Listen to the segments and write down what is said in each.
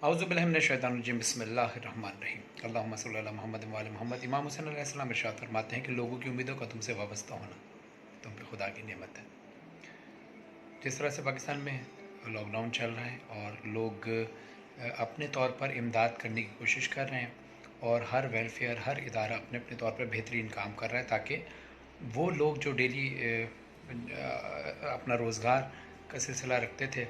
اعوذ باللہ من الشیطان الرجیم بسم اللہ الرحمن الرحیم اللہم صلی علی محمد و علی محمد۔ امام حسین علیہ السلام ارشاد فرماتے ہیں کہ لوگوں کی امیدوں کا تم سے وابستہ ہونا تم پہ خدا کی نعمت ہے۔ جس طرح سے پاکستان میں لاک ڈاؤن چل رہا ہے اور لوگ اپنے طور پر امداد کرنے کی کوشش کر رہے ہیں اور ہر ویلفیئر ہر ادارہ اپنے اپنے طور پر بہترین کام کر رہا ہے تاکہ وہ لوگ جو ڈیلی اپنا روزگار کا سلسلہ رکھتے تھے،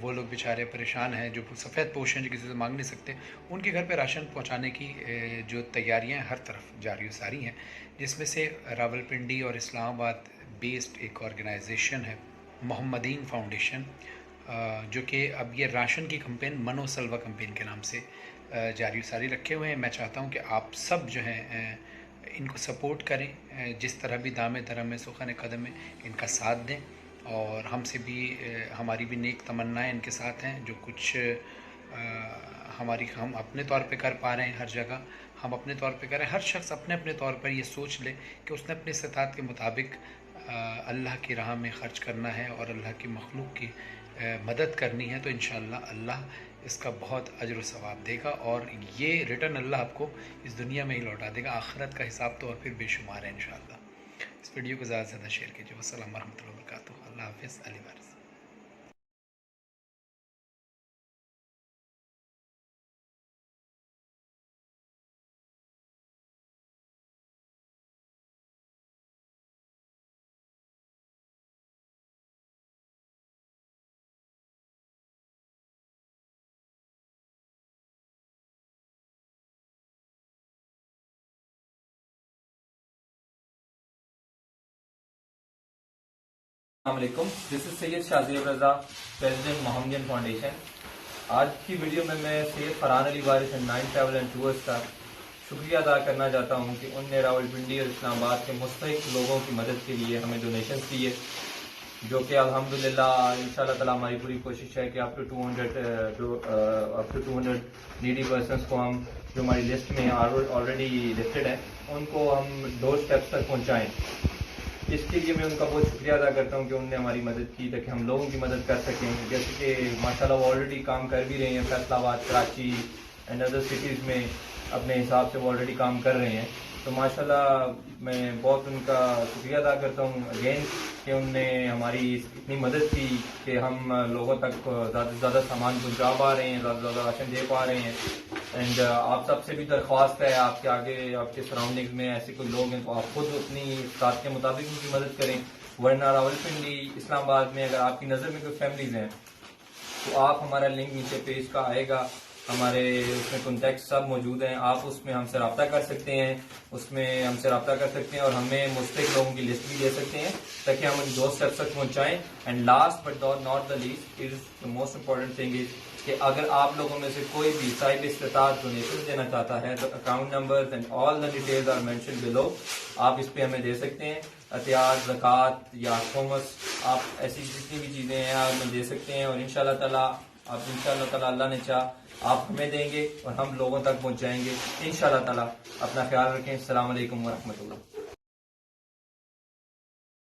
وہ لوگ بیچارے پریشان ہیں، جو سفید پوش ہیں، جو کسی سے مانگ نہیں سکتے، ان کے گھر پہ راشن پہنچانے کی جو تیاریاں ہر طرف جاری و ساری ہیں، جس میں سے راولپنڈی اور اسلام آباد بیسڈ ایک آرگنائزیشن ہے محمدین فاؤنڈیشن، جو کہ اب یہ راشن کی کمپین منو سلوا کمپین کے نام سے جاری و ساری رکھے ہوئے ہیں۔ میں چاہتا ہوں کہ آپ سب جو ہیں ان کو سپورٹ کریں، جس طرح بھی دامِ درم میں سخن قدم میں ان کا ساتھ دیں، اور ہم سے بھی ہماری بھی نیک تمنائیں ان کے ساتھ ہیں۔ جو کچھ ہم اپنے طور پہ کر پا رہے ہیں، ہر جگہ ہم اپنے طور پہ کریں، ہر شخص اپنے اپنے طور پر یہ سوچ لے کہ اس نے اپنی استطاعت کے مطابق اللہ کی راہ میں خرچ کرنا ہے اور اللہ کی مخلوق کی مدد کرنی ہے، تو انشاءاللہ اللہ اس کا بہت اجر و ثواب دے گا، اور یہ ریٹرن اللہ آپ کو اس دنیا میں ہی لوٹا دے گا، آخرت کا حساب تو اور پھر بے شمار ہے انشاءاللہ۔ اس ویڈیو کو زیادہ سے زیادہ شیئر کیجیے۔ والسلام ورحمۃ اللہ وبرکاتہ۔ اللہ حافظ۔ علی وارث۔ السلام علیکم، دس از سید شاہزیب رضا، پریزیڈنٹ محمدین فاؤنڈیشن۔ آج کی ویڈیو میں سید فرحان علی وارث اینڈ 9 ٹریول اینڈ ٹورز کا شکریہ ادا کرنا چاہتا ہوں کہ ان نے راولپنڈی اور اسلام آباد کے مستحق لوگوں کی مدد کے لیے ہمیں ڈونیشنز دیے، جو کہ الحمدللہ انشاءاللہ تعالیٰ ہماری پوری کوشش ہے کہ اپ ٹو 200 نیڈی پرسنس کو ہم جو ہماری لسٹ میں آلریڈی لسٹڈ ہیں ان کو ہم ڈور اسٹیپس تک پہنچائیں۔ اس کے لیے میں ان کا بہت شکریہ ادا کرتا ہوں کہ انہوں نے ہماری مدد کی تاکہ ہم لوگوں کی مدد کر سکیں، جیسے کہ ماشاءاللہ وہ آلریڈی کام کر بھی رہے ہیں، فیصل آباد، کراچی اینڈ ادر سٹیز میں اپنے حساب سے وہ آلریڈی کام کر رہے ہیں۔ تو ماشاءاللہ میں بہت ان کا شکریہ ادا کرتا ہوں اگین کہ انہوں نے ہماری اتنی مدد کی کہ ہم لوگوں تک زیادہ سے زیادہ سامان پہنچا پا رہے ہیں، زیادہ سے زیادہ راشن دے پا رہے ہیں۔ اینڈ آپ سب سے بھی درخواست ہے، آپ کے آگے آپ کے سراؤنڈنگز میں ایسے کوئی لوگ ہیں تو آپ خود اپنی استطاعت کے مطابق ان کی مدد کریں، ورنہ راولپنڈی اسلام آباد میں اگر آپ کی نظر میں کوئی فیملیز ہیں تو آپ ہمارا لنک نیچے پیج کا آئے گا، ہمارے اس میں کانٹیکٹ سب موجود ہیں، آپ اس میں ہم سے رابطہ کر سکتے ہیں، اس میں ہم سے رابطہ کر سکتے ہیں اور ہمیں مستحق لوگوں کی لسٹ بھی دے سکتے ہیں تاکہ ہم ان 2 اسٹیپس تک پہنچائیں۔ And last but not the least is the most important thing is کہ اگر آپ لوگوں میں سے کوئی بھی صاحب استطاعت ڈونیشن دینا چاہتا ہے تو account number and all the details are mention below, آپ اس پہ ہمیں دے سکتے ہیں۔ عطیات، زکوٰۃ یا خمس، آپ ایسی جتنی بھی چیزیں ہیں آپ ہمیں دے سکتے ہیں، اور انشاءاللہ تعالیٰ اللہ نے چاہ آپ ہمیں دیں گے اور ہم لوگوں تک پہنچائیں گے انشاءاللہ تعالیٰ۔ اپنا خیال رکھیں۔ السلام علیکم ورحمۃ اللہ۔